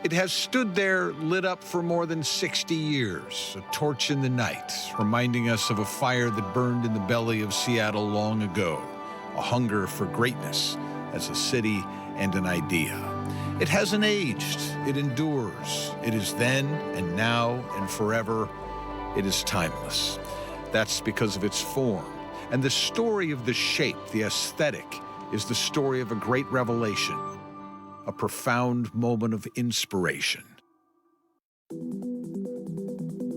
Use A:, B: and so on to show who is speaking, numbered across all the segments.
A: It has stood there lit up for more than 60 years, a torch in the night, reminding us of a fire that burned in the belly of Seattle long ago, a hunger for greatness as a city and an idea. It hasn't aged, it endures. It is then and now and forever. It is timeless. That's because of its form. And the story of the shape, the aesthetic, is the story of a great revelation, a profound moment of inspiration.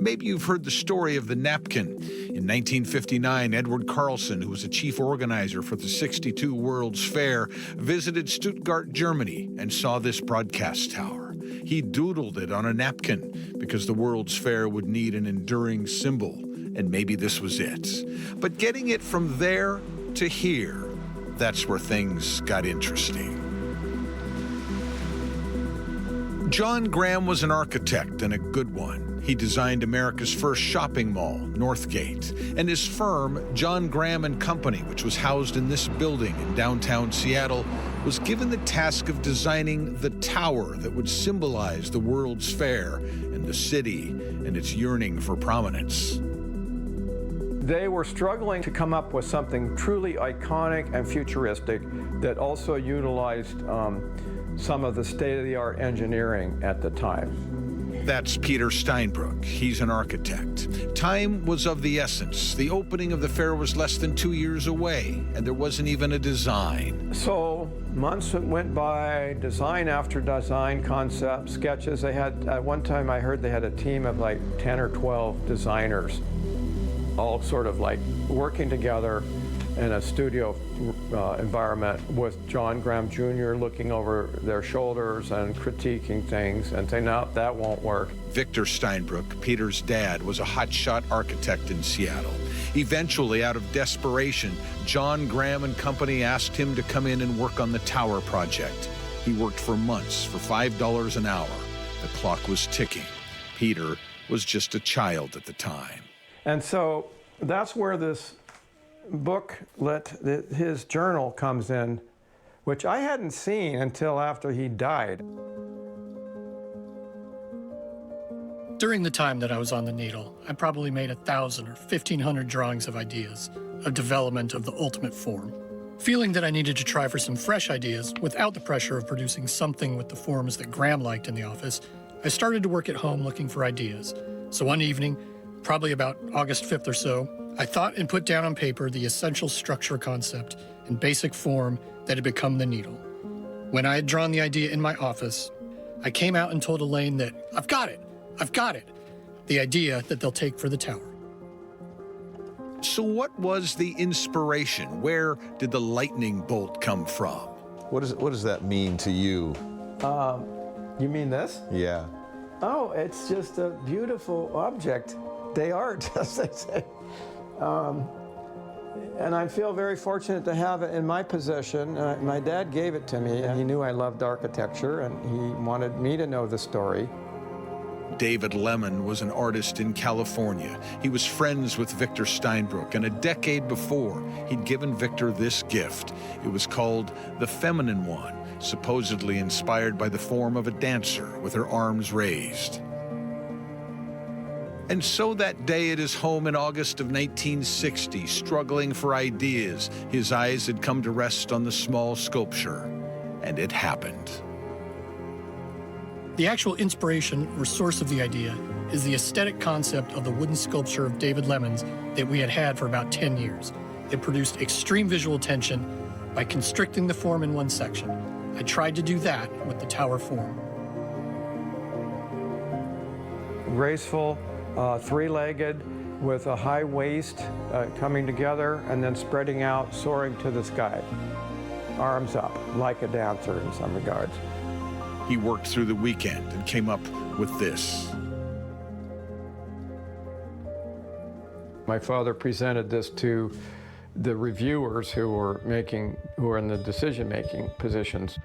A: Maybe you've heard the story of the napkin. In 1959, Edward Carlson, who was a chief organizer for the 62 World's Fair, visited Stuttgart, Germany, and saw this broadcast tower. He doodled it on a napkin because the World's Fair would need an enduring symbol, and maybe this was it. But getting it from there to here, that's where things got interesting. John Graham was an architect, and a good one. He designed America's first shopping mall, Northgate, and his firm, John Graham and Company, which was housed in this building in downtown Seattle, was given the task of designing the tower that would symbolize the World's Fair and the city and its yearning for prominence.
B: They were struggling to come up with something truly iconic and futuristic that also utilized some of the state-of-the-art engineering at the time.
A: That's Peter Steinbrueck. He's an architect. Time was of the essence. The opening of the fair was less than 2 years away, and there wasn't even a design.
B: So months went by, design after design, concept, sketches. They had, at one time I heard they had a team of like 10 or 12 designers, all sort of like working together in a studio environment with John Graham Jr. looking over their shoulders and critiquing things and saying, no, that won't work.
A: Victor Steinbrueck, Peter's dad, was a hotshot architect in Seattle. Eventually, out of desperation, John Graham and Company asked him to come in and work on the tower project. He worked for months for $5 an hour. The clock was ticking. Peter was just a child at the time.
B: And so that's where this booklet, his journal comes in, which I hadn't seen until after he died.
C: During the time that I was on the needle, I probably made 1,000 or 1,500 drawings of ideas, of development of the ultimate form. Feeling that I needed to try for some fresh ideas without the pressure of producing something with the forms that Graham liked in the office, I started to work at home looking for ideas. So one evening, probably about August 5th or so, I thought and put down on paper the essential structure concept and basic form that had become the needle. When I had drawn the idea in my office, I came out and told Elaine that, I've got it, the idea that they'll take for the tower.
A: So what was the inspiration? Where did the lightning bolt come from?
D: What does that mean to you?
B: You mean this?
D: Yeah.
B: Oh, it's just a beautiful object. They are, as they say. And I feel very fortunate to have it in my possession. My dad gave it to me, and he knew I loved architecture, and he wanted me to know the story.
A: David Lemon was an artist in California. He was friends with Victor Steinbrueck, and a decade before, he'd given Victor this gift. It was called the Feminine One, supposedly inspired by the form of a dancer with her arms raised. And so that day at his home in August of 1960, struggling for ideas, his eyes had come to rest on the small sculpture, and it happened.
C: The actual inspiration or source of the idea is the aesthetic concept of the wooden sculpture of David Lemon's that we had had for about 10 years. It produced extreme visual tension by constricting the form in one section. I tried to do that with the tower form.
B: Graceful, three-legged, with a high waist coming together and then spreading out, soaring to the sky. Arms up, like a dancer in some regards.
A: He worked through the weekend and came up with this.
B: My father presented this to the reviewers who were in the decision-making positions.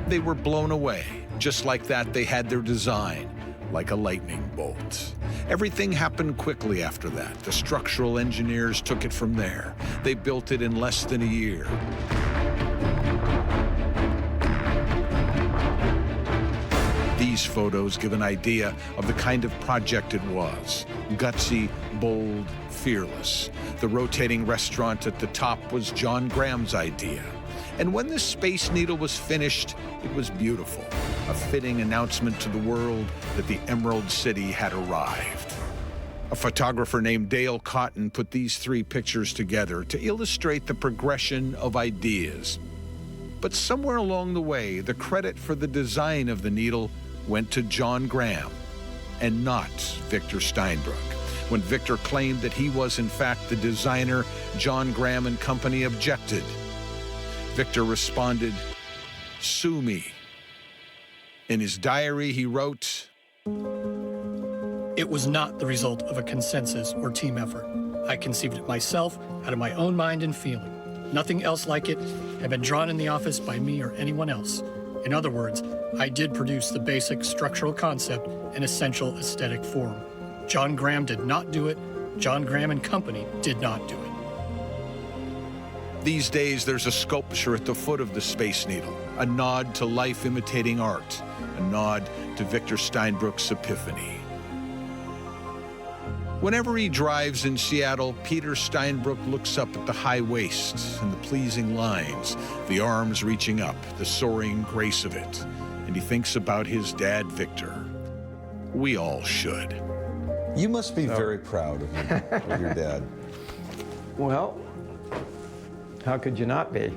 A: They were blown away. Just like that, they had their design, like a lightning bolt. Everything happened quickly after that. The structural engineers took it from there. They built it in less than a year. These photos give an idea of the kind of project it was. Gutsy, bold, fearless. The rotating restaurant at the top was John Graham's idea. And when the Space Needle was finished, it was beautiful. A fitting announcement to the world that the Emerald City had arrived. A photographer named Dale Cotton put these 3 pictures together to illustrate the progression of ideas. But somewhere along the way, the credit for the design of the needle went to John Graham and not Victor Steinbrueck. When Victor claimed that he was in fact the designer, John Graham and company objected. Victor responded, "Sue me." In his diary, he wrote,
C: It was not the result of a consensus or team effort. I conceived it myself out of my own mind and feeling. Nothing else like it had been drawn in the office by me or anyone else. In other words, I did produce the basic structural concept and essential aesthetic form. John Graham did not do it. John Graham and company did not do it.
A: These days, there's a sculpture at the foot of the Space Needle, a nod to life imitating art, a nod to Victor Steinbrueck's epiphany. Whenever he drives in Seattle, Peter Steinbrueck looks up at the high waist and the pleasing lines, the arms reaching up, the soaring grace of it, and he thinks about his dad, Victor. We all should.
D: You must be very proud of your dad.
B: Well, how could you not be?